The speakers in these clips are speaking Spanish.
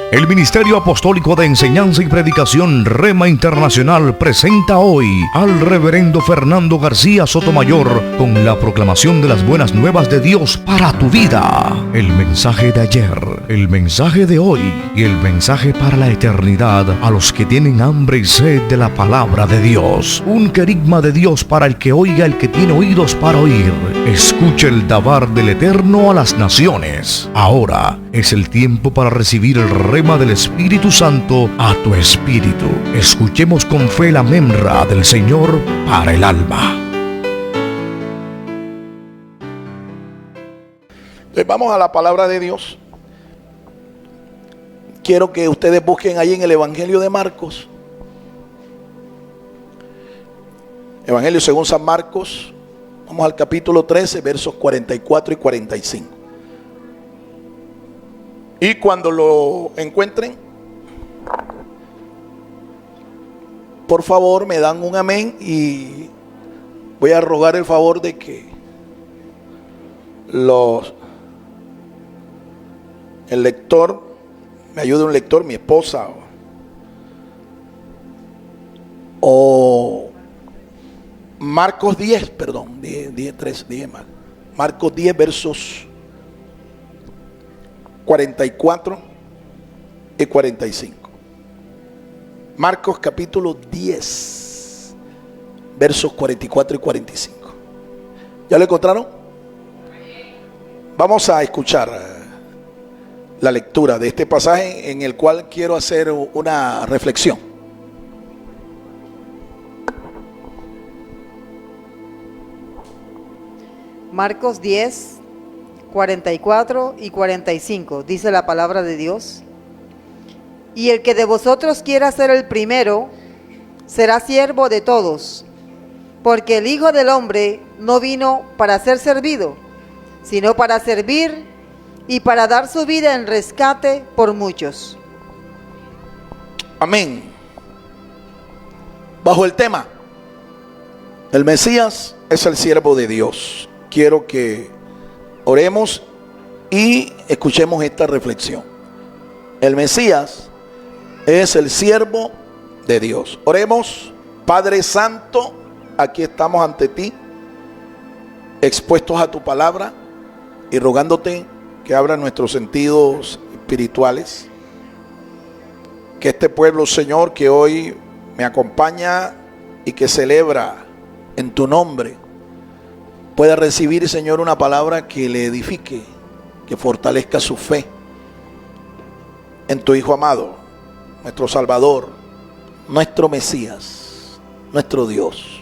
El Ministerio Apostólico de Enseñanza y Predicación Rema Internacional presenta hoy al Reverendo Fernando García Sotomayor con la proclamación de las buenas nuevas de Dios para tu vida. El mensaje de ayer, el mensaje de hoy y el mensaje para la eternidad a los que tienen hambre y sed de la palabra de Dios. Un querigma de Dios para el que oiga, el que tiene oídos para oír. Escuche el dabar del Eterno a las naciones. Ahora es el tiempo para recibir el rema del Espíritu Santo a tu espíritu. Escuchemos con fe la memra del Señor para el alma. Entonces vamos a la palabra de Dios. Quiero que ustedes busquen ahí en el Evangelio de Marcos. Evangelio según San Marcos. Vamos al capítulo 13, versos 44 y 45. Y cuando lo encuentren, por favor me dan un amén y voy a rogar el favor de que el lector, me ayude un lector, mi esposa o Marcos 10, perdón, 10 mal. Marcos 10 versos 44 y 45. Marcos capítulo 10 versos 44 y 45. ¿Ya lo encontraron? Vamos a escuchar la lectura de este pasaje en el cual quiero hacer una reflexión. Marcos 10, 44 y 45, dice la palabra de Dios. Y el que de vosotros quiera ser el primero, será siervo de todos, porque el Hijo del Hombre no vino para ser servido, sino para servir y para dar su vida en rescate por muchos. Amén. Bajo el tema, el Mesías es el siervo de Dios. Quiero que oremos y escuchemos esta reflexión. El Mesías es el siervo de Dios. Oremos. Padre Santo, aquí estamos ante ti, expuestos a tu palabra y rogándote que abra nuestros sentidos espirituales. Que este pueblo, Señor, que hoy me acompaña y que celebra en tu nombre, pueda recibir, Señor, una palabra que le edifique, que fortalezca su fe en tu Hijo amado, nuestro Salvador, nuestro Mesías, nuestro Dios.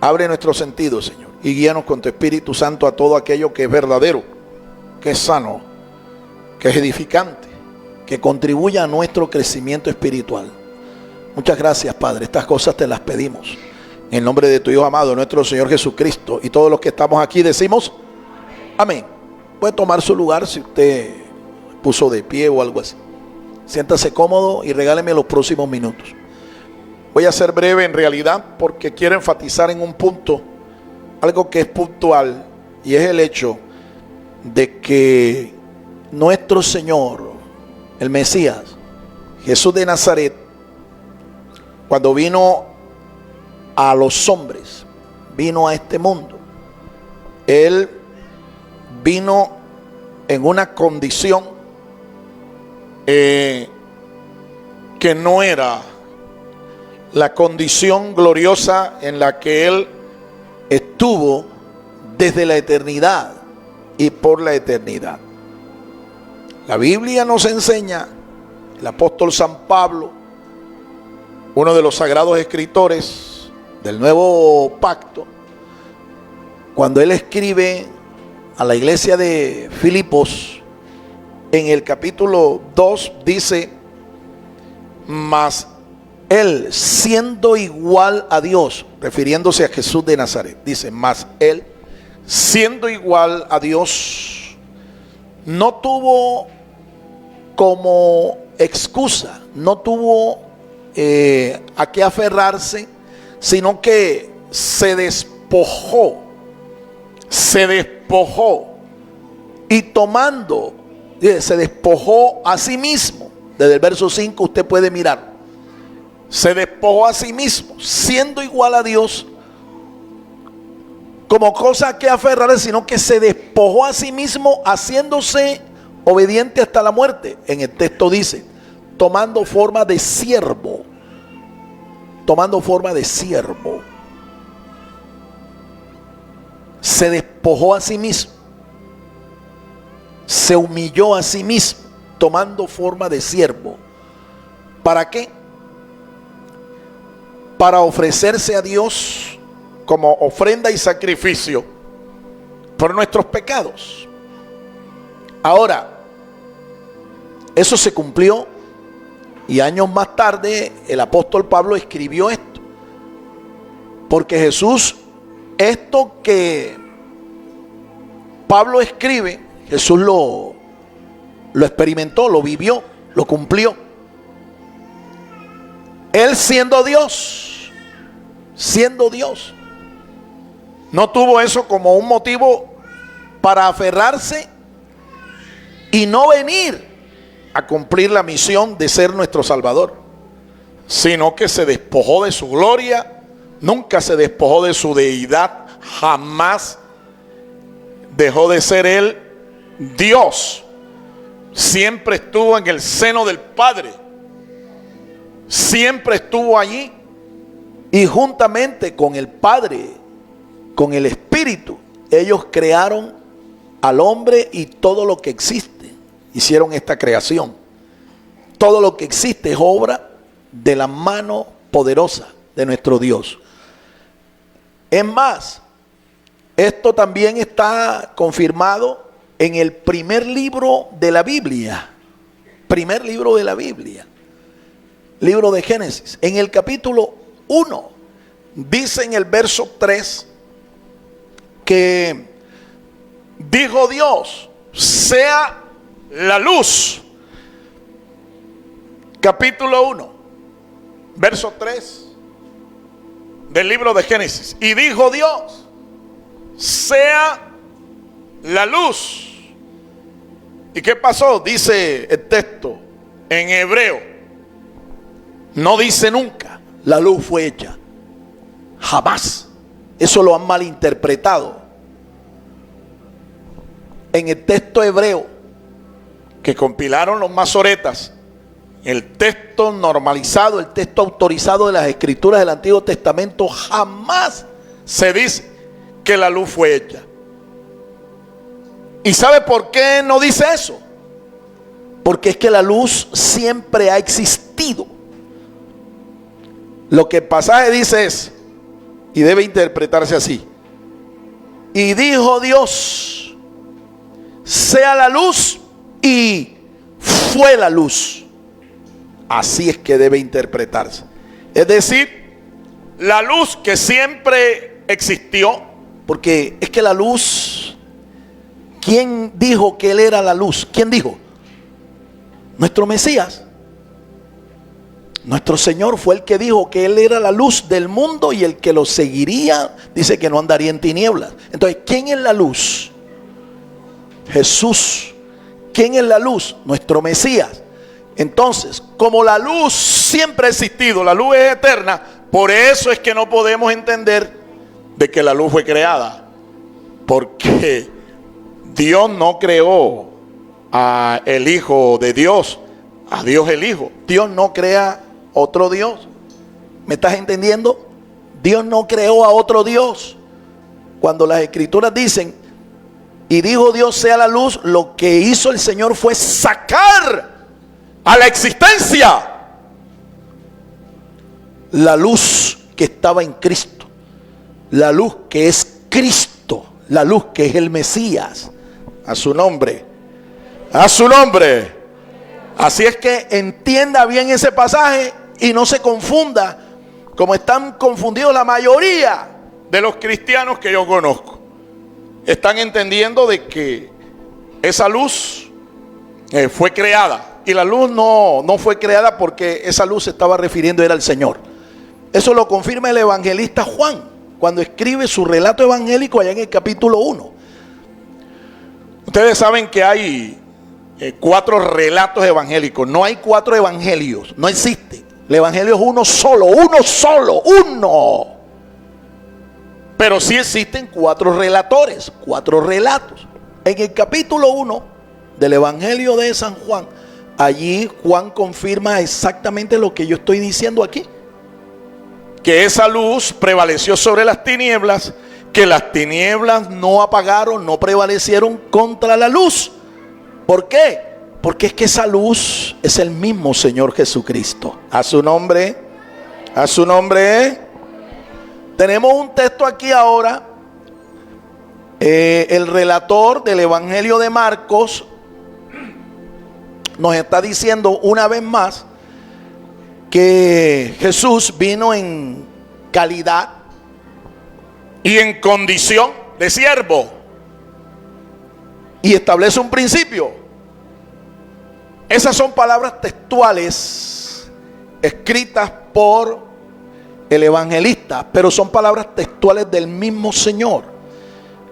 Abre nuestros sentidos, Señor, y guíanos con tu Espíritu Santo a todo aquello que es verdadero, que es sano, que es edificante, que contribuya a nuestro crecimiento espiritual. Muchas gracias, Padre. Estas cosas te las pedimos en el nombre de tu Hijo amado, nuestro Señor Jesucristo. Y todos los que estamos aquí decimos amén. Puede tomar su lugar si usted puso de pie o algo así. Siéntase cómodo y regáleme los próximos minutos. Voy a ser breve en realidad porque quiero enfatizar en un punto, algo que es puntual, y es el hecho de que nuestro Señor, el Mesías, Jesús de Nazaret, cuando vino a los hombres, vino a este mundo, Él vino en una condición que no era la condición gloriosa en la que Él estuvo desde la eternidad y por la eternidad. La Biblia nos enseña, el apóstol San Pablo, uno de los sagrados escritores del nuevo pacto, cuando él escribe a la iglesia de Filipos, en el capítulo 2 dice: mas él, siendo igual a Dios, refiriéndose a Jesús de Nazaret, dice: mas él, siendo igual a Dios, no tuvo como excusa, no tuvo a qué aferrarse, sino que se despojó y tomando, se despojó a sí mismo Desde el verso 5 usted puede mirar. Se despojó a sí mismo, siendo igual a Dios, como cosa que aferrarse, sino que se despojó a sí mismo, haciéndose obediente hasta la muerte. En el texto dice, tomando forma de siervo. Tomando forma de siervo. Se despojó a sí mismo. Se humilló a sí mismo, tomando forma de siervo. ¿Para qué? Para ofrecerse a Dios como ofrenda y sacrificio por nuestros pecados. Ahora, eso se cumplió y años más tarde el apóstol Pablo escribió esto. Porque Jesús, esto que Pablo escribe, Jesús lo experimentó, lo vivió, lo cumplió. Él siendo Dios, no tuvo eso como un motivo para aferrarse y no venir a cumplir la misión de ser nuestro Salvador, sino que se despojó de su gloria, nunca se despojó de su deidad, jamás dejó de ser Él Dios. Siempre estuvo en el seno del Padre, siempre estuvo allí, y juntamente con el Padre, con el Espíritu, ellos crearon al hombre y todo lo que existe. Hicieron esta creación. Todo lo que existe es obra de la mano poderosa de nuestro Dios. Es más, esto también está confirmado en el primer libro de la Biblia. Primer libro de la Biblia. Libro de Génesis. En el capítulo 1. Dice en el verso 3 que dijo Dios, sea la luz. Capítulo 1, verso 3 del libro de Génesis. Y dijo Dios, sea la luz. ¿Y qué pasó? Dice el texto en hebreo. No dice nunca, la luz fue hecha. Jamás. Eso lo han malinterpretado. En el texto hebreo que compilaron los masoretas, el texto normalizado, el texto autorizado de las escrituras del Antiguo Testamento, jamás se dice que la luz fue hecha. ¿Y sabe por qué no dice eso? Porque es que la luz siempre ha existido. Lo que el pasaje dice es, y debe interpretarse así: y dijo Dios, sea la luz, y fue la luz. Así es que debe interpretarse. Es decir, la luz que siempre existió, porque es que la luz, ¿quién dijo que Él era la luz? ¿Quién dijo? Nuestro Mesías. Nuestro Señor fue el que dijo que Él era la luz del mundo y el que lo seguiría, dice que no andaría en tinieblas. Entonces, ¿quién es la luz? Jesús. ¿Quién es la luz? Nuestro Mesías. Entonces, como la luz siempre ha existido, la luz es eterna, por eso es que no podemos entender de que la luz fue creada. Porque Dios no creó a el Hijo de Dios, a Dios el Hijo. Dios no crea otro Dios. ¿Me estás entendiendo? Dios no creó a otro Dios. Cuando las escrituras dicen, y dijo Dios sea la luz, lo que hizo el Señor fue sacar a la existencia la luz que estaba en Cristo, la luz que es Cristo, la luz que es el Mesías. A su nombre, a su nombre. Así es que entienda bien ese pasaje y no se confunda como están confundidos la mayoría de los cristianos que yo conozco. Están entendiendo de que esa luz fue creada. Y la luz no fue creada porque esa luz se estaba refiriendo era al Señor. Eso lo confirma el evangelista Juan cuando escribe su relato evangélico allá en el capítulo 1. Ustedes saben que hay 4 relatos evangélicos. No hay 4 evangelios, no existe. El evangelio es uno solo. Pero sí existen 4 relatores, 4 relatos. En el capítulo 1 del evangelio de San Juan, allí Juan confirma exactamente lo que yo estoy diciendo aquí. Que esa luz prevaleció sobre las tinieblas, que las tinieblas no apagaron, no prevalecieron contra la luz. ¿Por qué? Porque es que esa luz es el mismo Señor Jesucristo. A su nombre, a su nombre. Tenemos un texto aquí ahora. El relator del Evangelio de Marcos nos está diciendo una vez más que Jesús vino en calidad y en condición de siervo. Y establece un principio. Esas son palabras textuales escritas por el evangelista, pero son palabras textuales del mismo Señor.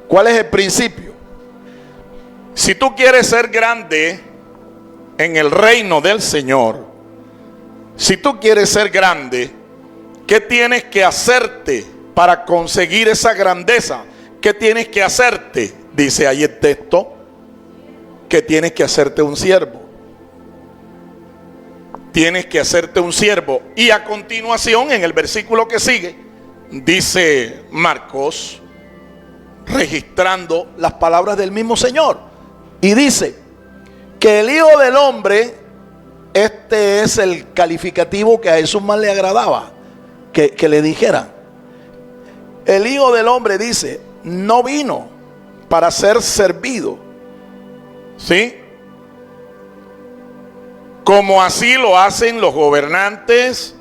¿Cuál es el principio? Si tú quieres ser grande en el reino del Señor, si tú quieres ser grande, ¿qué tienes que hacerte para conseguir esa grandeza? ¿Qué tienes que hacerte? Dice ahí el texto, que tienes que hacerte un siervo. Tienes que hacerte un siervo. Y a continuación, en el versículo que sigue, dice Marcos, registrando las palabras del mismo Señor, y dice que el Hijo del Hombre, este es el calificativo que a Jesús más le agradaba que le dijera. El Hijo del Hombre, dice, no vino para ser servido, ¿sí? Como así lo hacen los gobernantes,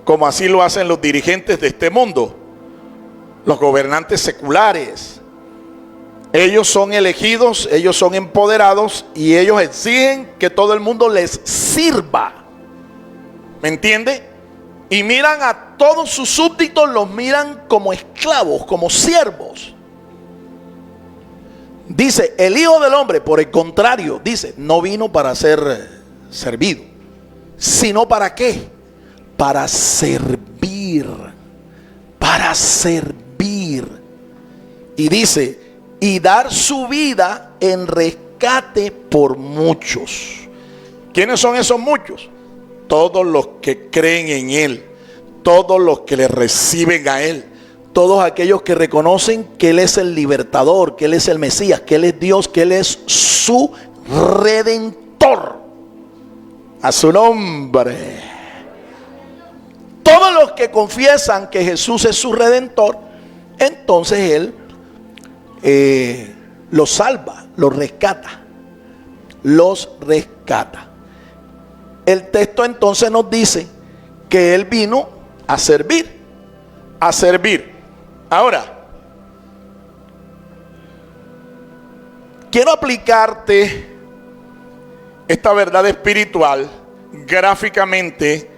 como así lo hacen los dirigentes de este mundo, los gobernantes seculares. Ellos son elegidos, ellos son empoderados y ellos exigen que todo el mundo les sirva. ¿Me entiende? Y miran a todos sus súbditos, los miran como esclavos, como siervos. Dice, el Hijo del Hombre, por el contrario, dice, no vino para ser servido, sino para qué? Para servir. Para servir. Y dice, y dar su vida en rescate por muchos. ¿Quiénes son esos muchos? Todos los que creen en Él, todos los que le reciben a Él, todos aquellos que reconocen que Él es el libertador, que Él es el Mesías, que Él es Dios, que Él es su redentor. A su nombre. Todos los que confiesan que Jesús es su redentor, entonces Él los salva, los rescata. Los rescata. El texto entonces nos dice que Él vino a servir. A servir. Ahora, quiero aplicarte esta verdad espiritual gráficamente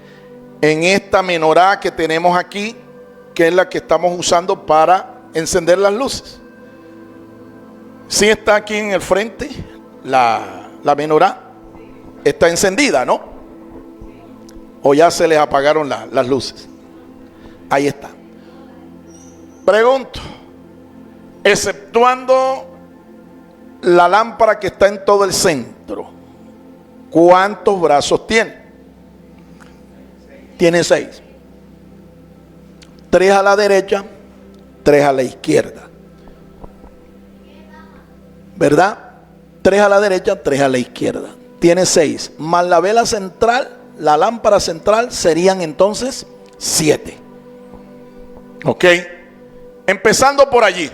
en esta menorá que tenemos aquí, que es la que estamos usando para encender las luces. Sí está aquí en el frente la menorá, está encendida, ¿no? O ya se les apagaron las luces. Ahí está. Pregunto, exceptuando la lámpara que está en todo el centro, ¿cuántos brazos tiene? Tiene 6. 3 a la derecha, 3 a la izquierda. ¿Verdad? 3 a la derecha, 3 a la izquierda. Tiene 6. Más la vela central, la lámpara central, serían entonces 7. ¿Ok? Empezando por allí.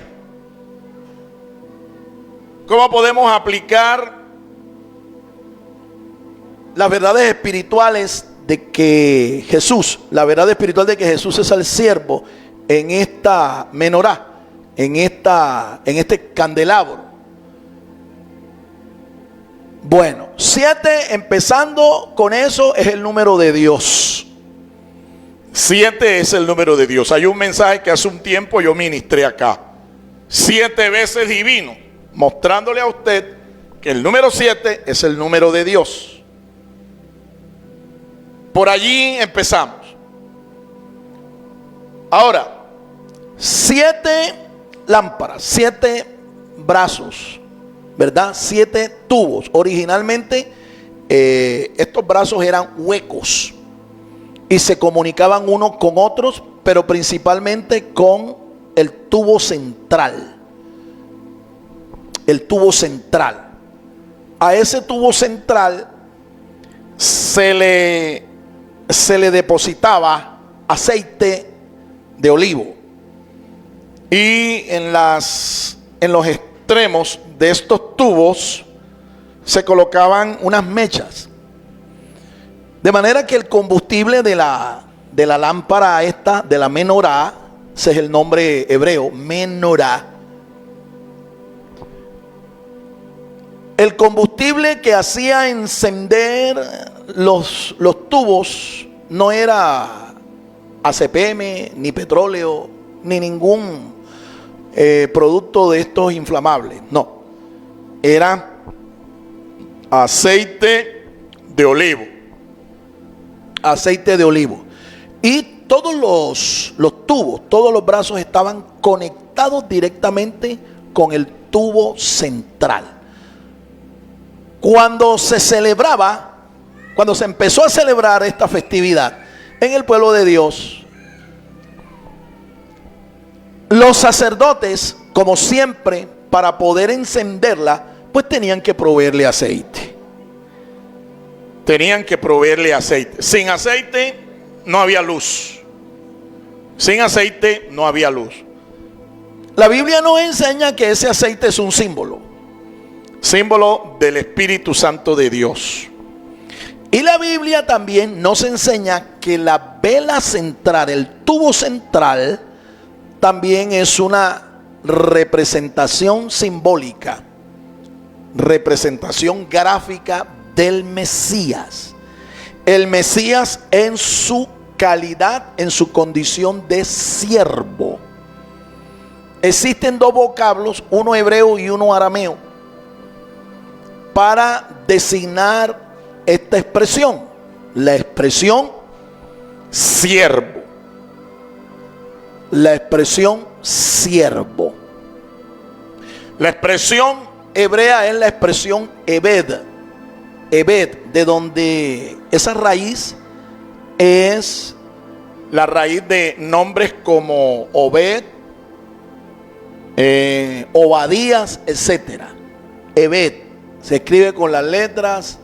¿Cómo podemos aplicar las verdades espirituales de que Jesús, la verdad espiritual de que Jesús es el siervo en esta menorá, en este candelabro? Bueno, 7, empezando con eso, es el número de Dios. 7 es el número de Dios. Hay un mensaje que hace un tiempo yo ministré acá. 7 veces divino, mostrándole a usted que el número 7 es el número de Dios. Por allí empezamos. Ahora, 7 lámparas, 7 brazos, ¿verdad? 7 tubos. Originalmente estos brazos eran huecos y se comunicaban unos con otros, pero principalmente con el tubo central. El tubo central. A ese tubo central se le depositaba aceite de olivo. Y en los extremos de estos tubos se colocaban unas mechas. De manera que el combustible de la lámpara esta, de la menorá, ese es el nombre hebreo, menorá. El combustible que hacía encender los tubos no era ACPM, ni petróleo, ni ningún producto de estos inflamables. No, era aceite de olivo. Aceite de olivo. Y todos los tubos, todos los brazos estaban conectados directamente con el tubo central. Cuando se celebraba, cuando se empezó a celebrar esta festividad en el pueblo de Dios, los sacerdotes, como siempre, para poder encenderla, pues tenían que proveerle aceite. Tenían que proveerle aceite. Sin aceite no había luz. Sin aceite no había luz. La Biblia nos enseña que ese aceite es un símbolo. Símbolo del Espíritu Santo de Dios. Y la Biblia también nos enseña que la vela central, el tubo central, también es una representación simbólica, representación gráfica del Mesías. El Mesías en su calidad, en su condición de siervo. Existen dos vocablos, uno hebreo y uno arameo, para designar esta expresión. La expresión siervo. La expresión siervo. La expresión hebrea es la expresión Ebed. Ebed, de donde esa raíz es la raíz de nombres como Obed, Obadías, etcétera. Ebed se escribe con las letras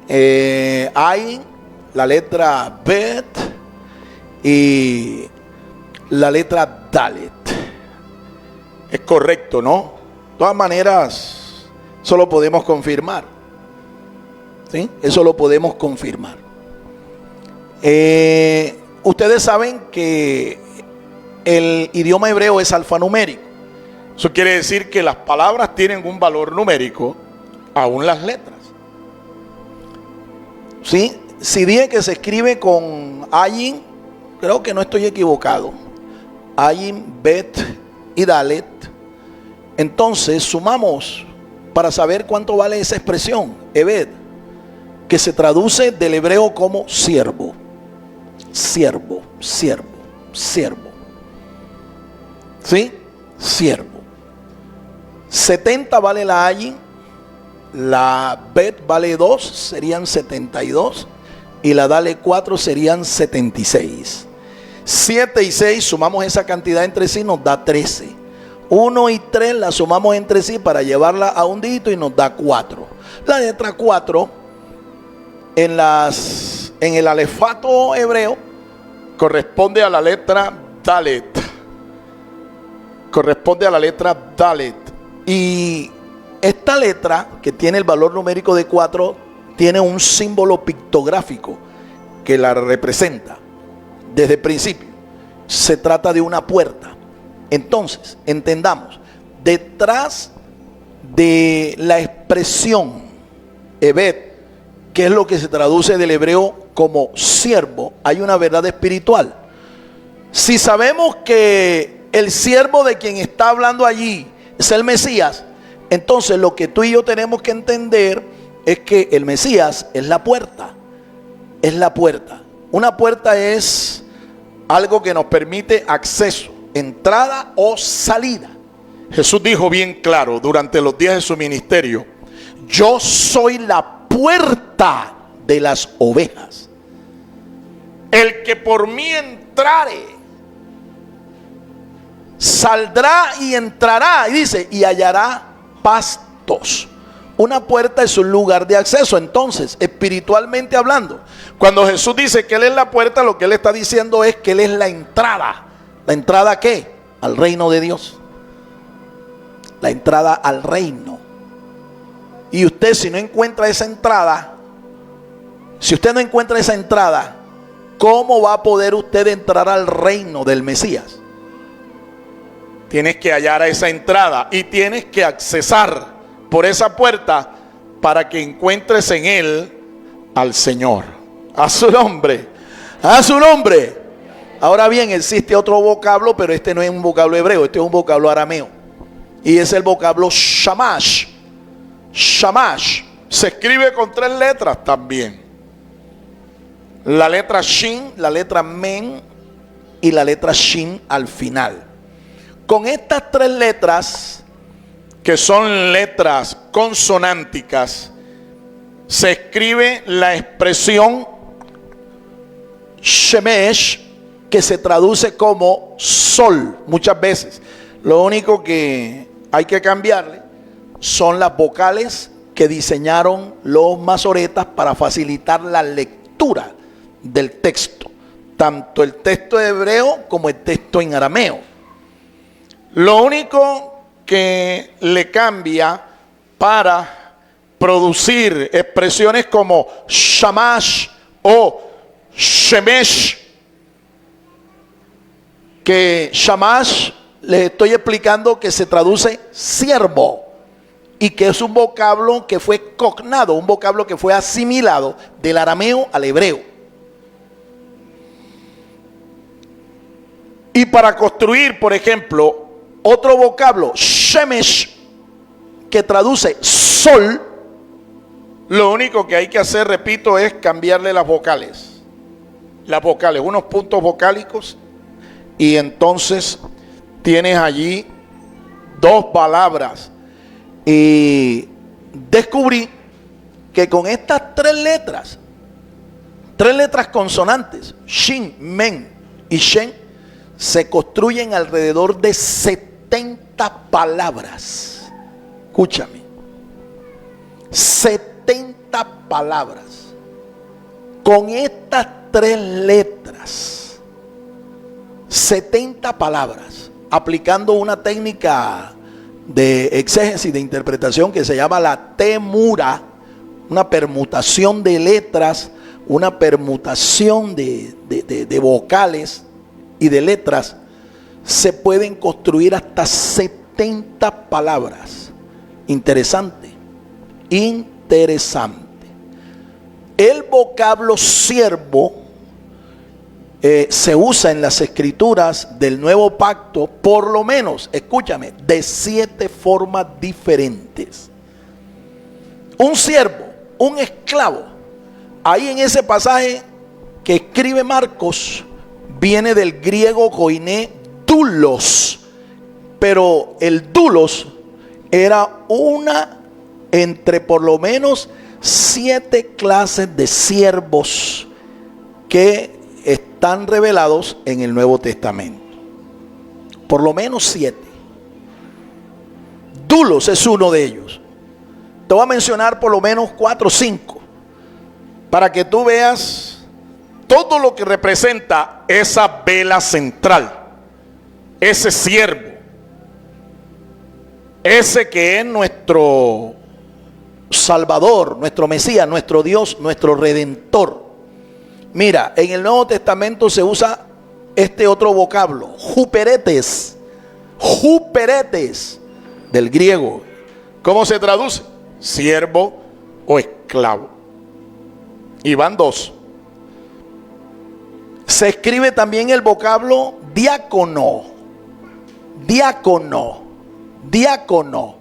Ain, la letra Bet y la letra Dalet. Es correcto, ¿no? De todas maneras, eso lo podemos confirmar. ¿Sí? Eso lo podemos confirmar. Ustedes saben que el idioma hebreo es alfanumérico. Eso quiere decir que las palabras tienen un valor numérico, aún las letras. ¿Sí? Si dije que se escribe con Ayin, creo que no estoy equivocado. Ayin, Bet y Dalet. Entonces sumamos para saber cuánto vale esa expresión, Ebed, que se traduce del hebreo como siervo. Siervo, siervo, siervo. ¿Sí? Siervo. 70 vale la Ayin, la Bet vale 2, serían 72, y la Dale 4 serían 76. 7 y 6 sumamos esa cantidad entre sí, nos da 13. 1 y 3 la sumamos entre sí para llevarla a un dígito y nos da 4. La letra 4 en el alefato hebreo corresponde a la letra Dalet. Corresponde a la letra Dalet. Y esta letra, que tiene el valor numérico de 4, tiene un símbolo pictográfico que la representa desde el principio. Se trata de una puerta. Entonces, entendamos, detrás de la expresión Ebed, que es lo que se traduce del hebreo como siervo, hay una verdad espiritual. Si sabemos que el siervo de quien está hablando allí es el Mesías, Entonces lo que tú y yo tenemos que entender es que el Mesías es la puerta. Es la puerta. Una puerta es algo que nos permite acceso, entrada o salida. Jesús dijo bien claro durante los días de su ministerio: yo soy la puerta de las ovejas. El que por mí entrare, saldrá y entrará, y dice, y hallará pastos. Una puerta es un lugar de acceso. Entonces, espiritualmente hablando, cuando Jesús dice que Él es la puerta, lo que Él está diciendo es que Él es la entrada. ¿La entrada a qué? Al reino de Dios. La entrada al reino. Y usted, si no encuentra esa entrada, si usted no encuentra esa entrada, ¿cómo va a poder usted entrar al reino del Mesías? Tienes que hallar a esa entrada y tienes que accesar por esa puerta para que encuentres en Él al Señor. A su nombre, a su nombre. Ahora bien, existe otro vocablo, pero este no es un vocablo hebreo, este es un vocablo arameo. Y es el vocablo shamash. Shamash se escribe con 3 letras también. La letra Shin, la letra Men y la letra Shin al final. Con estas 3 letras, que son letras consonánticas, se escribe la expresión Shemesh, que se traduce como sol muchas veces. Lo único que hay que cambiarle son las vocales que diseñaron los masoretas para facilitar la lectura del texto, tanto el texto hebreo como el texto en arameo. Lo único que le cambia para producir expresiones como shamash o shemesh, que shamash les estoy explicando que se traduce siervo, y que es un vocablo que fue cognado, un vocablo que fue asimilado del arameo al hebreo. Y para construir, por ejemplo, otro vocablo, shemesh, que traduce sol, lo único que hay que hacer, repito, es cambiarle las vocales. Las vocales, unos puntos vocálicos, y entonces tienes allí 2 palabras. Y descubrí que con estas 3 letras consonantes, Shin, Men y Shen, se construyen alrededor de 70 palabras. Escúchame, 70 palabras. Con estas 3 letras, 70 palabras, aplicando una técnica de exégesis, de interpretación, que se llama la temura, una permutación de letras, una permutación de vocales y de letras. Se pueden construir hasta 70 palabras. Interesante, interesante. El vocablo siervo se usa en las escrituras del Nuevo Pacto, por lo menos, escúchame, de 7 formas diferentes. Un siervo, un esclavo, ahí en ese pasaje que escribe Marcos, viene del griego koiné doulos, pero el doulos era una entre por lo menos 7 clases de siervos que están revelados en el Nuevo Testamento. Por lo menos 7. Doulos es uno de ellos. Te voy a mencionar por lo menos 4 o 5 para que tú veas todo lo que representa esa vela central, ese siervo, ese que es nuestro Salvador, nuestro Mesías, nuestro Dios, nuestro Redentor. Mira, en el Nuevo Testamento se usa este otro vocablo, huperetes, huperetes, del griego. ¿Cómo se traduce? Siervo o esclavo. Y van 2. Se escribe también el vocablo diácono, diácono, diácono.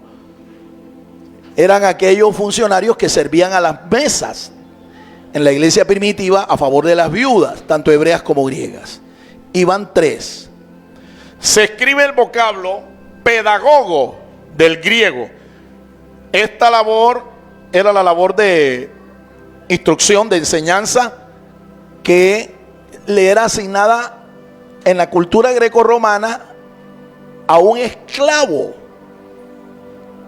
eran aquellos funcionarios que servían a las mesas en la iglesia primitiva a favor de las viudas, tanto hebreas como griegas. Y van 3. Se escribe el vocablo pedagogo del griego. Esta labor era la labor de Instrucción, de enseñanza, que le era asignada en la cultura grecorromana a un esclavo.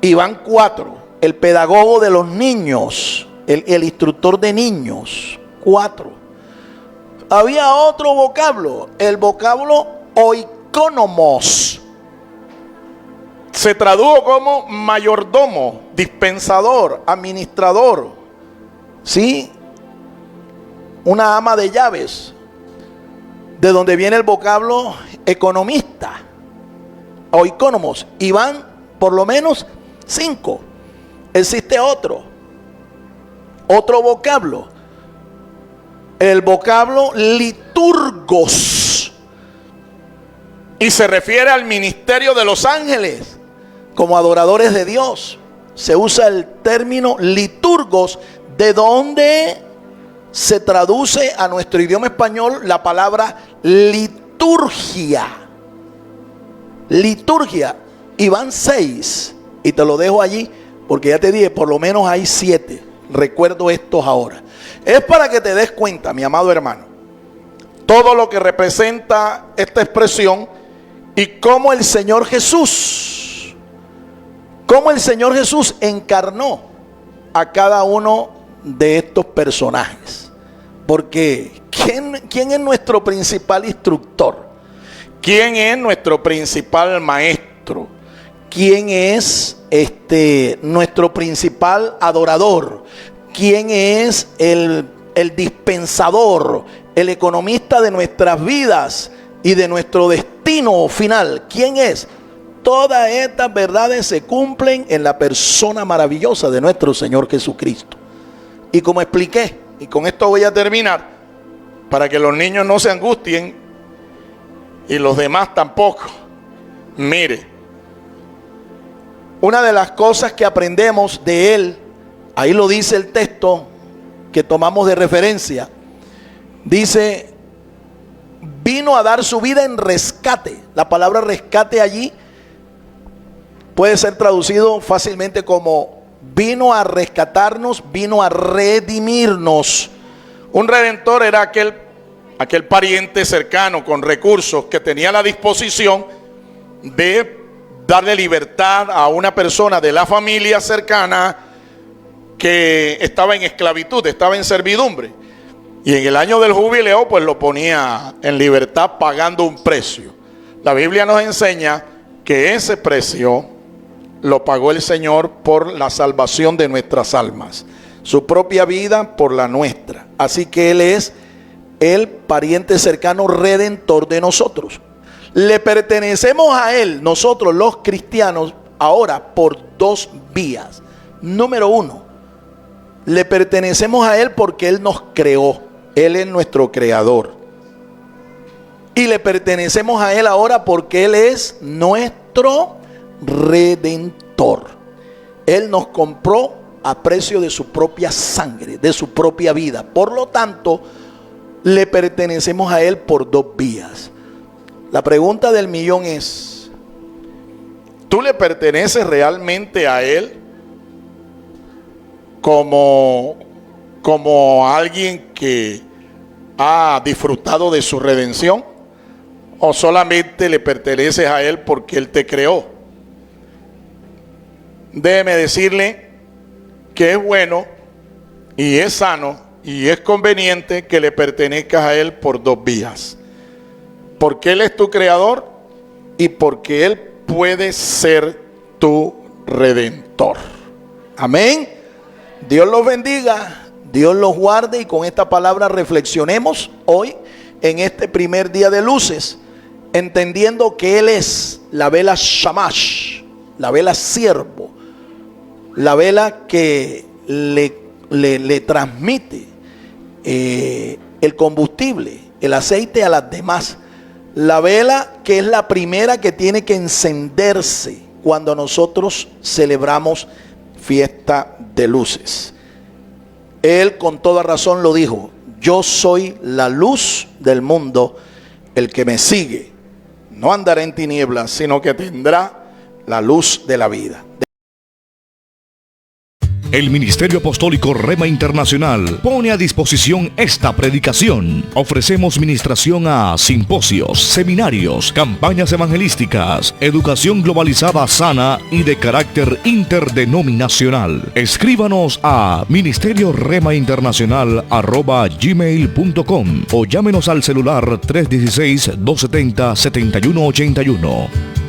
Y van 4. El pedagogo de los niños, el instructor de niños. 4. Había otro vocablo, el vocablo oikonomos. se tradujo como mayordomo, Dispensador, administrador, ¿sí? Una ama de llaves, de donde viene el vocablo economista, oikonomos. Y van por lo menos 5. Existe otro vocablo, el vocablo liturgos, y se refiere al ministerio de los ángeles. como adoradores de Dios. Se usa el término liturgos, de donde se traduce a nuestro idioma español la palabra liturgia. Liturgia. Y van 6. Y te lo dejo allí porque ya te dije, por lo menos hay 7. Recuerdo estos ahora. Es para que te des cuenta, mi amado hermano, todo lo que representa esta expresión y cómo el Señor Jesús encarnó a cada uno de estos personajes. Porque ¿quién es nuestro principal instructor? ¿Quién es nuestro principal maestro? ¿Quién es nuestro principal adorador? ¿Quién es el dispensador, el economista de nuestras vidas y de nuestro destino final? ¿Quién es? Todas estas verdades se cumplen en la persona maravillosa de nuestro Señor Jesucristo. Y como expliqué, Y con esto voy a terminar, para que los niños no se angustien y los demás tampoco. Mire, una de las cosas que aprendemos de Él, ahí lo dice el texto que tomamos de referencia, dice, vino a dar su vida en rescate. La palabra rescate allí puede ser traducido fácilmente como vino a rescatarnos, vino a redimirnos. un redentor era aquel pariente cercano con recursos que tenía la disposición de darle libertad a una persona de la familia cercana que estaba en esclavitud, estaba en servidumbre. Y en el año del jubileo, pues lo ponía en libertad pagando un precio. La Biblia nos enseña que ese precio lo pagó el Señor por la salvación de nuestras almas. Su propia vida por la nuestra. Así que Él es el pariente cercano redentor de nosotros. Le pertenecemos a Él, nosotros los cristianos, ahora por 2 vías. Número 1, le pertenecemos a Él porque Él nos creó. Él es nuestro creador. Y le pertenecemos a Él ahora porque Él es nuestro redentor. Él nos compró a precio de su propia sangre, de su propia vida. Por lo tanto, le pertenecemos a Él por 2 vías. La pregunta del millón es, ¿tú le perteneces realmente a Él como alguien que ha disfrutado de su redención? ¿O solamente le perteneces a Él porque Él te creó? Déjeme decirle que es bueno y es sano y es conveniente que le pertenezcas a Él por 2 vías. Porque Él es tu creador y porque Él puede ser tu redentor. amén. Dios los bendiga, Dios los guarde, y con esta palabra reflexionemos hoy en este primer día de luces, entendiendo que Él es la vela Shamash, la vela siervo, la vela que le transmite el combustible, el aceite a las demás. La vela que es la primera que tiene que encenderse cuando nosotros celebramos fiesta de luces. Él con toda razón lo dijo: yo soy la luz del mundo, el que me sigue no andará en tinieblas, sino que tendrá la luz de la vida. El Ministerio Apostólico Rema Internacional pone a disposición esta predicación. Ofrecemos ministración a simposios, seminarios, campañas evangelísticas, educación globalizada sana y de carácter interdenominacional. Escríbanos a ministerioremainternacional@gmail.com o llámenos al celular 316-270-7181.